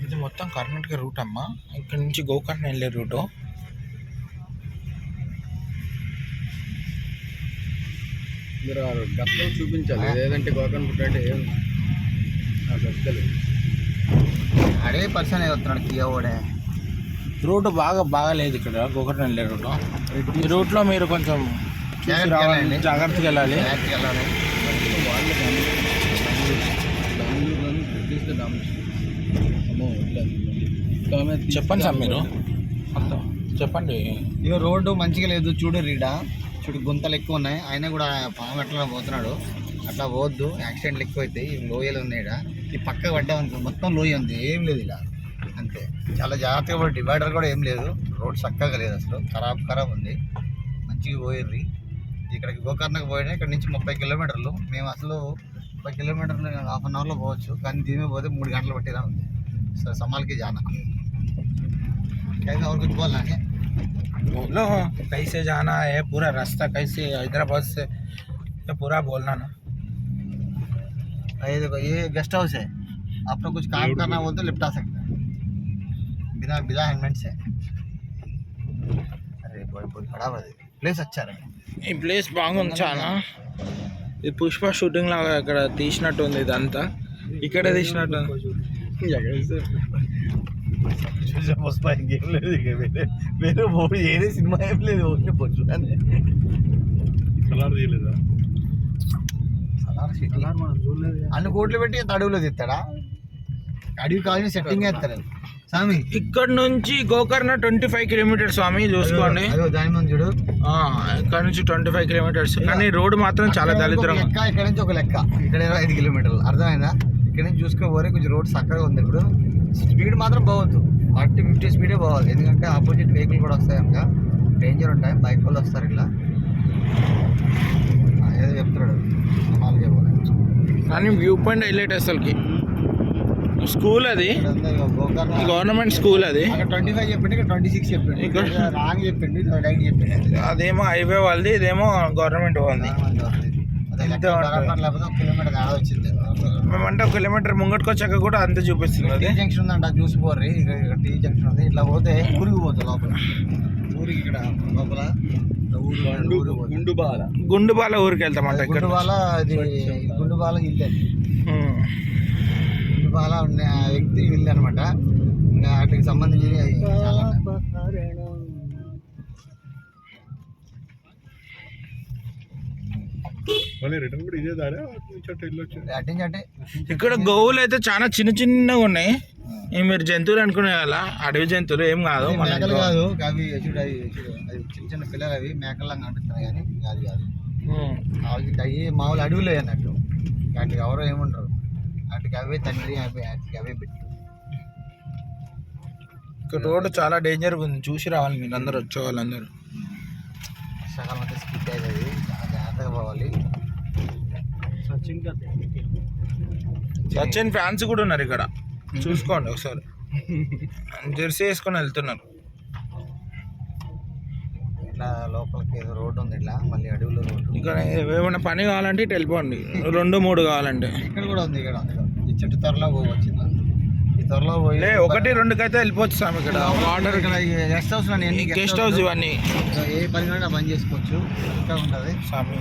ఇది మొత్తం కర్ణాటక రూట్ అమ్మా. ఇక్కడ నుంచి గోకర్ణ వెళ్ళే రూటు. మీరు గక్కలు చూపించాలి, లేదంటే గోకర్ణ రూట్ అంటే ఏం గక్కలు అడే పర్సన్ అవుతున్నాడు కియా. రూట్ బాగాలేదు ఇక్కడ గోకర్ణ వెళ్ళే రూటు. ఈ రూట్లో మీరు కొంచెం జాగ్రత్తగా వెళ్ళాలి. చెప్పండి సార్, మీరు చెప్పండి. ఇక రోడ్డు మంచిగా లేదు చూడు, చూడు గుంతలు ఎక్కువ ఉన్నాయి. ఆయన కూడా పాము ఎట్లా పోతున్నాడు, అట్లా పోవద్దు, యాక్సిడెంట్లు ఎక్కువ అవుతాయి. ఈ లోయలు ఉన్నాయి ఇక్కడ, ఈ పక్కకు పడ్డామనుకో మొత్తం లోయ ఉంది, ఏం లేదు ఇలా అంతే. చాలా జాగ్రత్తగా పడి, డివైడర్ కూడా ఏం లేదు, రోడ్ చక్కగా లేదు అసలు, ఖరాబ్ ఉంది. మంచిగా పోయిర్రి. ఇక్కడికి గోకర్ణకు పోయినా ఇక్కడ నుంచి 30 కిలోమీటర్లు. మేము అసలు 30 కిలోమీటర్లు హాఫ్ అన్ అవర్లో పోవచ్చు, కానీ దీని పోతే 3 గంటలు పట్టేలా ఉంది. సో సంभाल जाना कैसे और कुछ बोलना है? बोलो कैसे जाना है, पूरा रास्ता कैसे हैदराबाद से, ये पूरा बोलना ना. ये देखो, ये गेस्ट हाउस है. आपको कुछ काम करना हो तो लिपटा सकते हैं बिना हेलमेट से. अरे बहुत बड़ा प्लेस अच्छा रहा. ఈ ప్లేస్ బాగుంది చాలా. ఇది పుష్ప షూటింగ్ లాగా ఇక్కడ తీసినట్టు ఉంది. ఇదంతా ఇక్కడే తీసినట్టు. వేరే ఏదే సినిమా ఏం లేదు, ఓన్లీ పొచ్చు అన్ని కోట్లు పెట్టి అడవిలో తీస్తాడా? అడవి కావాలని సెట్టింగ్ వేస్తారు స్వామి. ఇక్కడ నుంచి గోకర్ణ 25 కిలోమీటర్స్ స్వామి, చూసుకోండి. చూడు, ఇక్కడ నుంచి 25 కిలోమీటర్స్, కానీ రోడ్డు మాత్రం చాలా దళిద్రం. ఇక్కడ నుంచి ఒక లెక్క, ఇక్కడ 5 కిలోమీటర్లు, అర్థమైందా? ఇక్కడ నుంచి చూసుకోపోతే కొంచెం రోడ్ చక్కగా ఉంది. ఇప్పుడు స్పీడ్ మాత్రం పోవద్దు, 40-50 స్పీడే పోవాలి, ఎందుకంటే ఆపోజిట్ వెహికల్ కూడా వస్తాయి కనుక డేంజర్ ఉంటాయి. బైక్ వాళ్ళు వస్తారు ఇలా, ఏదో చెప్తున్నాడు మామూలుగా పోలే. కానీ వ్యూ పాయింట్ హైలైట్ అసలుకి. స్కూల్ అది, గవర్నమెంట్ స్కూల్ అది. 25 చెప్పిండి, ఇక్కడ 26 చెప్పిండి, ఇక్కడ రాంగ్ చెప్పిండి, రైట్ చెప్పిండి. అదేమో హైవే వాళ్ళది, ఇదేమో గవర్నమెంట్ వాళ్ళది. మేమంటే 1 కిలోమీటర్ ముంగట్టుకు వచ్చాక కూడా అంతే చూపిస్తుంది. టీ జంక్షన్ ఉందంట, చూసిపోర్రి. ఇక్కడ టీ జంక్షన్ ఉంది, ఇట్లా పోతే ఊరికి పోతుంది లోపల. ఊరికి ఇక్కడ లోపల గుండుబాల ఊరికి వెళ్తామంట. గుండుబాల ఇది, గుండుబాల ఇల్లు అది. గుండుబాల వ్యక్తి ఇల్లు అనమాట. ఇంకా వాటికి సంబంధించి ఇక్కడ గోవులు అయితే చాలా చిన్నగా ఉన్నాయి. మీరు జంతువులు అనుకునే కదా, అడవి జంతువులు ఏం కాదు. మేకలు కాదు అవి, చూడు అవి చిన్న పిల్లలు, అవి మేకల్లా కనిపిస్తున్నాయి కానీ అది కాదు. అవి మామూలు అడవిలో అన్నట్టు, వాటికి ఎవరో ఏముంటారు, వాటికి అవే తండ్రి, వాటికి అవే బిడ్డ. ఇక్కడ రోడ్డు చాలా డేంజర్గా ఉంది, చూసి రావాలి మీరు అందరు, వచ్చే వాళ్ళందరూ. వర్షాకాలం అయితే స్కిప్ అవుతుంది, చాలా జాగ్రత్తగా పోవాలి. సచిన్ ఫ్యాన్స్ కూడా ఉన్నారు ఇక్కడ, చూసుకోండి ఒకసారి. జెర్సీ వేసుకొని వెళ్తున్నారు. ఇట్లా లోపలికి ఏదో రోడ్డు ఉంది, ఇట్లా మళ్ళీ అడవిలో రోడ్డు. ఇక్కడ ఏమైనా పని కావాలంటే ఇటు వెళ్ళిపోండి, 2-3 కావాలంటే. ఇక్కడ కూడా ఉంది, ఇక్కడ ఈ చెట్టు త్వరలో పోవచ్చు. ఈ త్వరలో పోయి 1-2 అయితే వెళ్ళిపోవచ్చు స్వామి. ఇక్కడ వాటర్, ఇక్కడ గెస్ట్ హౌస్, గెస్ట్ హౌస్ ఇవన్నీ ఏ 10 గంటల బంద్ చేసుకోవచ్చు, ఇంకా ఉంటుంది స్వామి.